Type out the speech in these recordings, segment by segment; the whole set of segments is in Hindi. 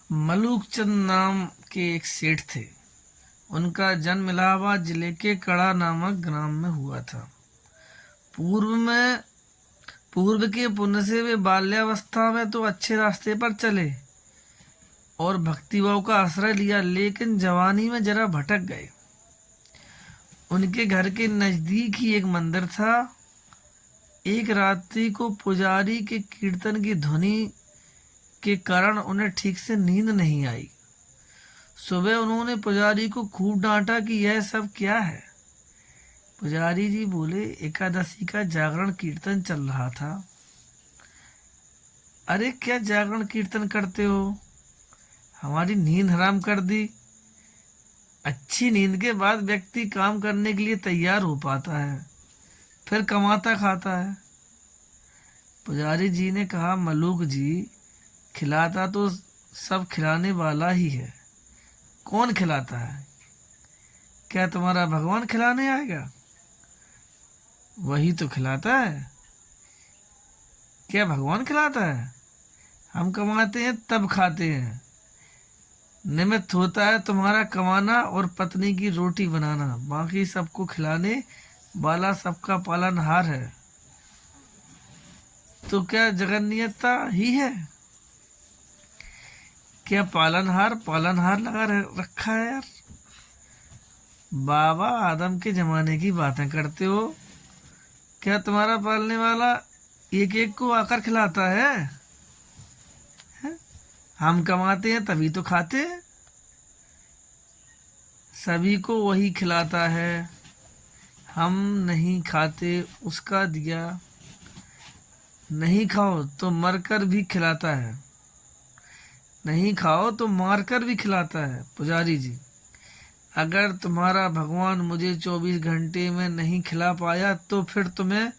मलूक चंद नाम के एक सेठ थे। उनका जन्म इलाहाबाद जिले के कड़ा नामक ग्राम में हुआ था। पूर्व में पूर्व के पुण्य से वे बाल्यावस्था में तो अच्छे रास्ते पर चले और भक्तिभाव का आश्रय लिया, लेकिन जवानी में जरा भटक गए। उनके घर के नजदीक ही एक मंदिर था। एक रात्रि को पुजारी के कीर्तन की ध्वनि के कारण उन्हें ठीक से नींद नहीं आई। सुबह उन्होंने पुजारी को खूब डांटा कि यह सब क्या है। पुजारी जी बोले, एकादशी का जागरण कीर्तन चल रहा था। अरे क्या जागरण कीर्तन करते हो, हमारी नींद हराम कर दी। अच्छी नींद के बाद व्यक्ति काम करने के लिए तैयार हो पाता है, फिर कमाता खाता है। पुजारी जी ने कहा, मलूक जी, खिलाता तो सब खिलाने वाला ही है। कौन खिलाता है? क्या तुम्हारा भगवान खिलाने आएगा? वही तो खिलाता है। क्या भगवान खिलाता है? हम कमाते हैं तब खाते हैं। निमित्त होता है तुम्हारा कमाना और पत्नी की रोटी बनाना, बाकी सबको खिलाने वाला सबका पालनहार है। तो क्या जगन्नियता ही है? क्या पालनहार पालनहार लगा रखा है यार। बाबा आदम के जमाने की बातें करते हो। क्या तुम्हारा पालने वाला एक एक को आकर खिलाता है? हैं? हम कमाते हैं तभी तो खाते हैं। सभी को वही खिलाता है। हम नहीं खाते, उसका दिया। नहीं खाओ तो मरकर भी खिलाता है, नहीं खाओ तो मारकर भी खिलाता है। पुजारी जी, अगर तुम्हारा भगवान मुझे 24 घंटे में नहीं खिला पाया तो फिर तुम्हें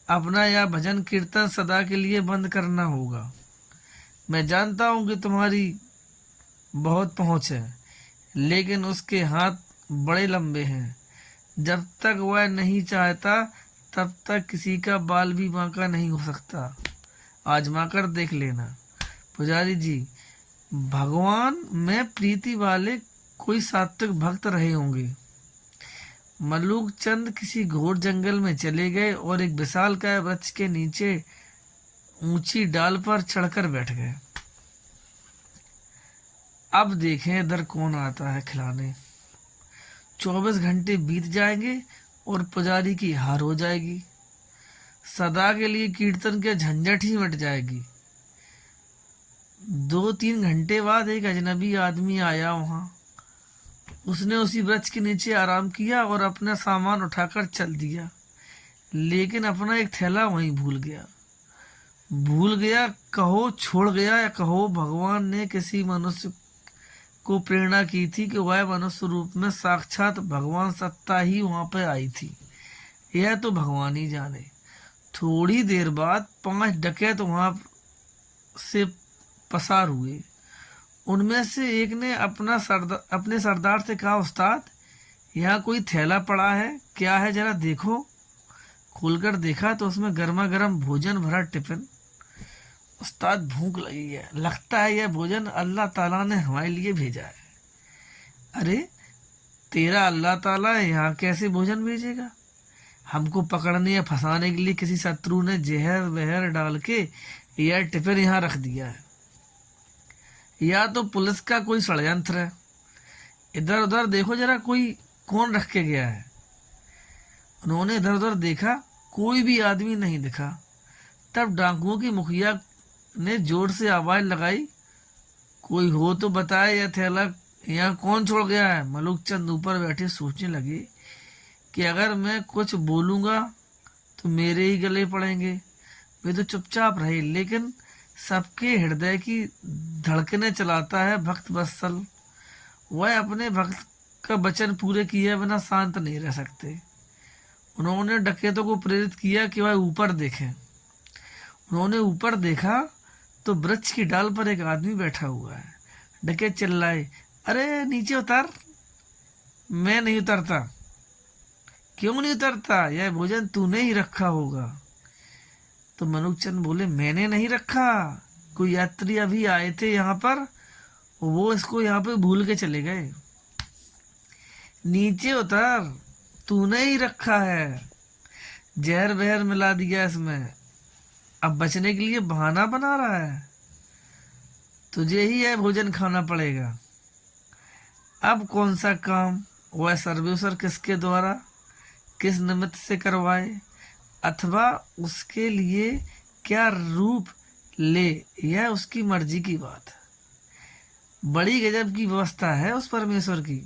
अपना यह भजन कीर्तन सदा के लिए बंद करना होगा। मैं जानता हूँ कि तुम्हारी बहुत पहुँच है, लेकिन उसके हाथ बड़े लंबे हैं। जब तक वह नहीं चाहता तब तक किसी का बाल भी बांका नहीं हो सकता। आजमा कर देख लेना। पुजारी जी, भगवान में प्रीति वाले कोई सात्विक भक्त रहे होंगे। मल्लूक चंद किसी घोर जंगल में चले गए और एक विशालकाय वृक्ष के नीचे ऊंची डाल पर चढ़कर बैठ गए। अब देखें इधर कौन आता है खिलाने। 24 घंटे बीत जाएंगे और पुजारी की हार हो जाएगी। सदा के लिए कीर्तन के झंझट ही मिट जाएगी। 2-3 घंटे बाद एक अजनबी आदमी आया वहां। उसने उसी वृक्ष के नीचे आराम किया और अपना सामान उठाकर चल दिया, लेकिन अपना एक थैला वहीं भूल गया कहो छोड़ गया, या कहो भगवान ने किसी मनुष्य को प्रेरणा की थी कि वह मनुष्य रूप में साक्षात भगवान सत्ता ही वहां पर आई थी। यह तो भगवान ही जाने। थोड़ी देर बाद 5 डकैत वहां से पसार हुए। उनमें से एक ने अपने सरदार से कहा, उस्ताद, यहाँ कोई थैला पड़ा है, क्या है जरा देखो। खोलकर देखा तो उसमें गर्मा गर्म भोजन भरा टिफिन। उस्ताद, भूख लगी है, लगता है यह भोजन अल्लाह ताला ने हमारे लिए भेजा है। अरे, तेरा अल्लाह ताला यहाँ कैसे भोजन भेजेगा? हमको पकड़ने या फंसाने के लिए किसी शत्रु ने जहर वहर डाल के यह टिफिन यहाँ रख दिया है, या तो पुलिस का कोई षड्यंत्र है। इधर उधर देखो जरा, कोई कौन रख के गया है। उन्होंने इधर उधर देखा, कोई भी आदमी नहीं दिखा। तब डाकुओं की मुखिया ने जोर से आवाज लगाई, कोई हो तो बताए, यह थैला यहाँ कौन छोड़ गया है। मलूक चंद ऊपर बैठे सोचने लगे कि अगर मैं कुछ बोलूंगा तो मेरे ही गले पड़ेंगे। वे तो चुपचाप रहे, लेकिन सबके हृदय की धड़कने चलाता है भक्त वत्सल। वह अपने भक्त का वचन पूरे किए बिना शांत नहीं रह सकते। उन्होंने डकैतों को प्रेरित किया कि वह ऊपर देखें। उन्होंने ऊपर देखा तो वृक्ष की डाल पर एक आदमी बैठा हुआ है। डकैत चिल्लाए, अरे नीचे उतर। मैं नहीं उतरता। क्यों नहीं उतरता? यह भोजन तूने ही रखा होगा। तो मनुक चंद बोले, मैंने नहीं रखा, कोई यात्री अभी आए थे यहाँ पर, वो इसको यहाँ पे भूल के चले गए। नीचे उतर, तूने ही रखा है, जहर बहर मिला दिया इसमें, अब बचने के लिए बहाना बना रहा है। तुझे ही है भोजन खाना पड़ेगा। अब कौन सा काम वह सर्वेश्वर किसके द्वारा किस निमित्त से करवाए, अथवा उसके लिए क्या रूप ले, यह उसकी मर्जी की बात है। बड़ी गजब की व्यवस्था है उस परमेश्वर की।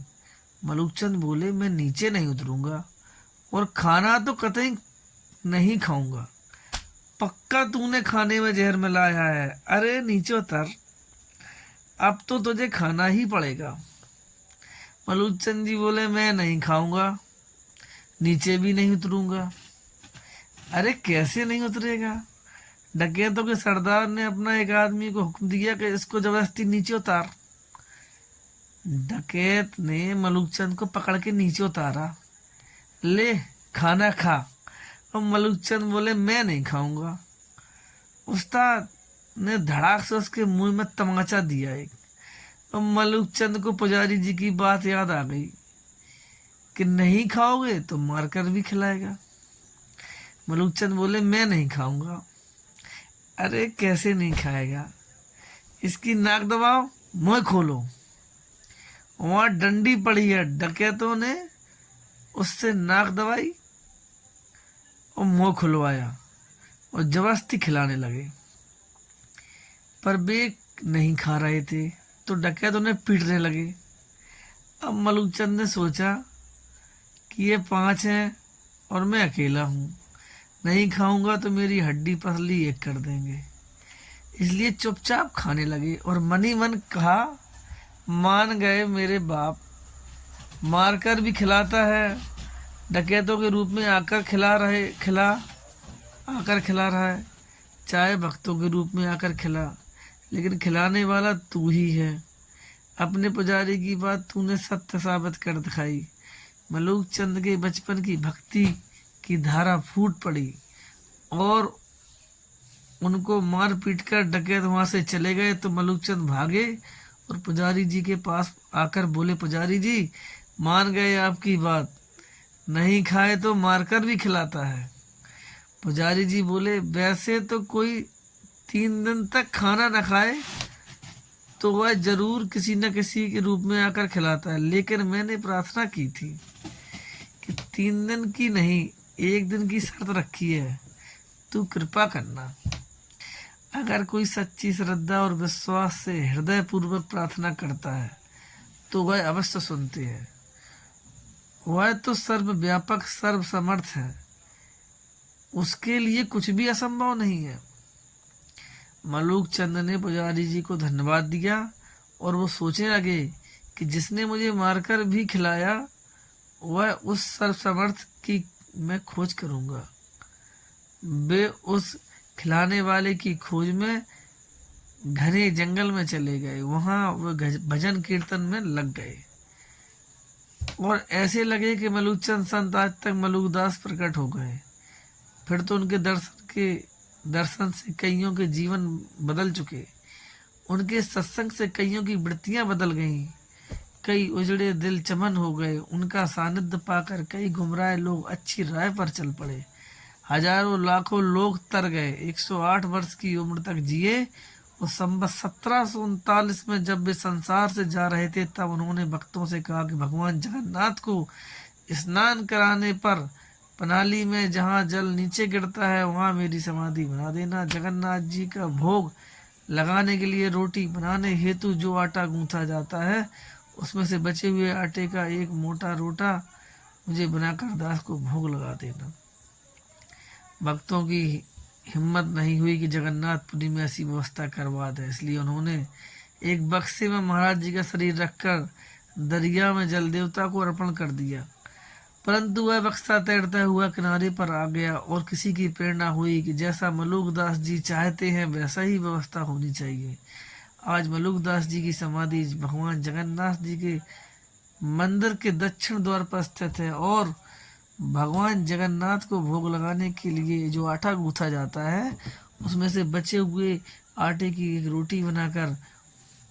मलुकचंद बोले, मैं नीचे नहीं उतरूंगा और खाना तो कतई नहीं खाऊंगा। पक्का तूने खाने में जहर मिलाया है। अरे नीचे उतर, अब तो तुझे खाना ही पड़ेगा। मलुकचंद जी बोले, मैं नहीं खाऊंगा, नीचे भी नहीं उतरूंगा। अरे कैसे नहीं उतरेगा? डकैतों के सरदार ने अपना एक आदमी को हुक्म दिया कि इसको जबरदस्ती नीचे उतार। डकैत ने मलुकचंद को पकड़ के नीचे उतारा। ले खाना खा। और मलुकचंद बोले, मैं नहीं खाऊंगा। उस्ताद ने धड़ाक से उसके मुंह में तमाचा दिया एक। और मलुकचंद को पुजारी जी की बात याद आ गई कि नहीं खाओगे तो मारकर भी खिलाएगा। मलुकचंद बोले, मैं नहीं खाऊंगा। अरे कैसे नहीं खाएगा? इसकी नाक दबाओ, मुंह खोलो। वहां डंडी पड़ी है। डकैतों ने उससे नाक दबाई और मुंह खुलवाया और जबरदस्ती खिलाने लगे, पर वे नहीं खा रहे थे तो डकैत उन्हें पीटने लगे। अब मलुकचंद ने सोचा कि ये 5 हैं और मैं अकेला हूँ, नहीं खाऊंगा तो मेरी हड्डी पसली एक कर देंगे, इसलिए चुपचाप खाने लगे। और मनी मन कहा, मान गए मेरे बाप, मारकर भी खिलाता है, डकैतों के रूप में आकर खिला रहा है, चाहे भक्तों के रूप में आकर खिला, लेकिन खिलाने वाला तू ही है। अपने पुजारी की बात तूने सत्य साबित कर दिखाई। मलुकचंद के बचपन की भक्ति की धारा फूट पड़ी और उनको मार पीट कर डकैत वहां से चले गए। तो मलुकचंद भागे और पुजारी जी के पास आकर बोले, पुजारी जी मान गए आपकी बात, नहीं खाए तो मारकर भी खिलाता है। पुजारी जी बोले, वैसे तो कोई 3 दिन तक खाना न खाए तो वह जरूर किसी न किसी के रूप में आकर खिलाता है, लेकिन मैंने प्रार्थना की थी कि 3 दिन की नहीं 1 दिन की शर्त रखी है, तू कृपा करना। अगर कोई सच्ची श्रद्धा और विश्वास से हृदय पूर्वक प्रार्थना करता है तो वह अवश्य सुनते हैं। वह तो सर्वव्यापक सर्वसमर्थ है, उसके लिए कुछ भी असंभव नहीं है। मलुकचंद ने पुजारी जी को धन्यवाद दिया और वो सोचने लगे कि जिसने मुझे मारकर भी खिलाया वह उस सर्वसमर्थ की मैं खोज करूंगा। वे उस खिलाने वाले की खोज में घने जंगल में चले गए। वहां वो भजन कीर्तन में लग गए और ऐसे लगे कि मलुकचंद संत आज तक मलुकदास प्रकट हो गए। फिर तो उनके दर्शन से कईयों के जीवन बदल चुके, उनके सत्संग से कईयों की वृत्तियां बदल गईं, कई उजड़े दिल चमन हो गए। उनका सानिध्य पाकर कई गुमराह लोग अच्छी राह पर चल पड़े। हजारों लाखों लोग तर गए। 108 वर्ष की उम्र तक जिए। उस संवत 1739 में जब वे संसार से जा रहे थे तब उन्होंने भक्तों से कहा कि भगवान जगन्नाथ को स्नान कराने पर पनाली में जहाँ जल नीचे गिरता है वहाँ मेरी समाधि बना देना। जगन्नाथ जी का भोग लगाने के लिए रोटी बनाने हेतु जो आटा गूंथा जाता है उसमें से बचे हुए आटे का एक मोटा रोटा मुझे बनाकर दास को भोग लगा देना। भक्तों की हिम्मत नहीं हुई कि जगन्नाथपुरी में ऐसी व्यवस्था करवा दे, इसलिए उन्होंने एक बक्से में महाराज जी का शरीर रखकर दरिया में जल देवता को अर्पण कर दिया। परंतु वह बक्सा तैरता हुआ किनारे पर आ गया और किसी की प्रेरणा हुई कि जैसा मलुकदास जी चाहते हैं वैसा ही व्यवस्था होनी चाहिए। आज मलुकदास जी की समाधि भगवान जगन्नाथ जी के मंदिर के दक्षिण द्वार पर स्थित है और भगवान जगन्नाथ को भोग लगाने के लिए जो आटा गूंथा जाता है उसमें से बचे हुए आटे की एक रोटी बनाकर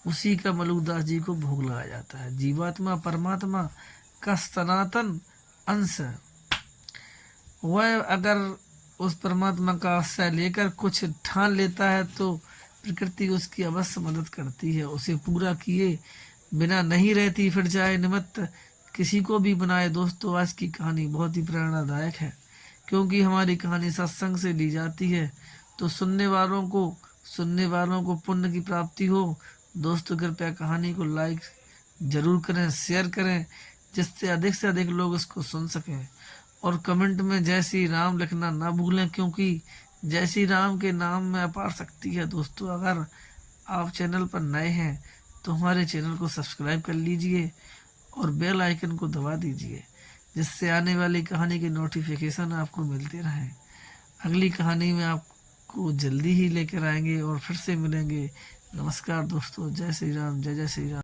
उसी का मलुकदास जी को भोग लगाया जाता है। जीवात्मा परमात्मा का सनातन अंश है। वह अगर उस परमात्मा का आश्रय लेकर कुछ ठान लेता है तो प्रकृति उसकी अवश्य मदद करती है। उसे पूरा किए बिना नहीं रहती, फिर चाहे निमित्त किसी को भी बनाए। दोस्तों, आज की कहानी बहुत ही प्रेरणादायक है, क्योंकि हमारी कहानी सत्संग से ली जाती है, तो सुनने वालों को पुण्य की प्राप्ति हो। दोस्तों, कृपया कहानी को लाइक जरूर करें, शेयर करें, जिससे अधिक से अधिक लोग इसको सुन सकें। और कमेंट में जय श्री राम लिखना ना भूलें, क्योंकि जय श्री राम के नाम में अपार शक्ति है। दोस्तों, अगर आप चैनल पर नए हैं तो हमारे चैनल को सब्सक्राइब कर लीजिए और बेल आइकन को दबा दीजिए, जिससे आने वाली कहानी के नोटिफिकेशन आपको मिलते रहें। अगली कहानी में आपको जल्दी ही लेकर आएंगे और फिर से मिलेंगे। नमस्कार दोस्तों, जय श्री राम, जय जय श्री राम।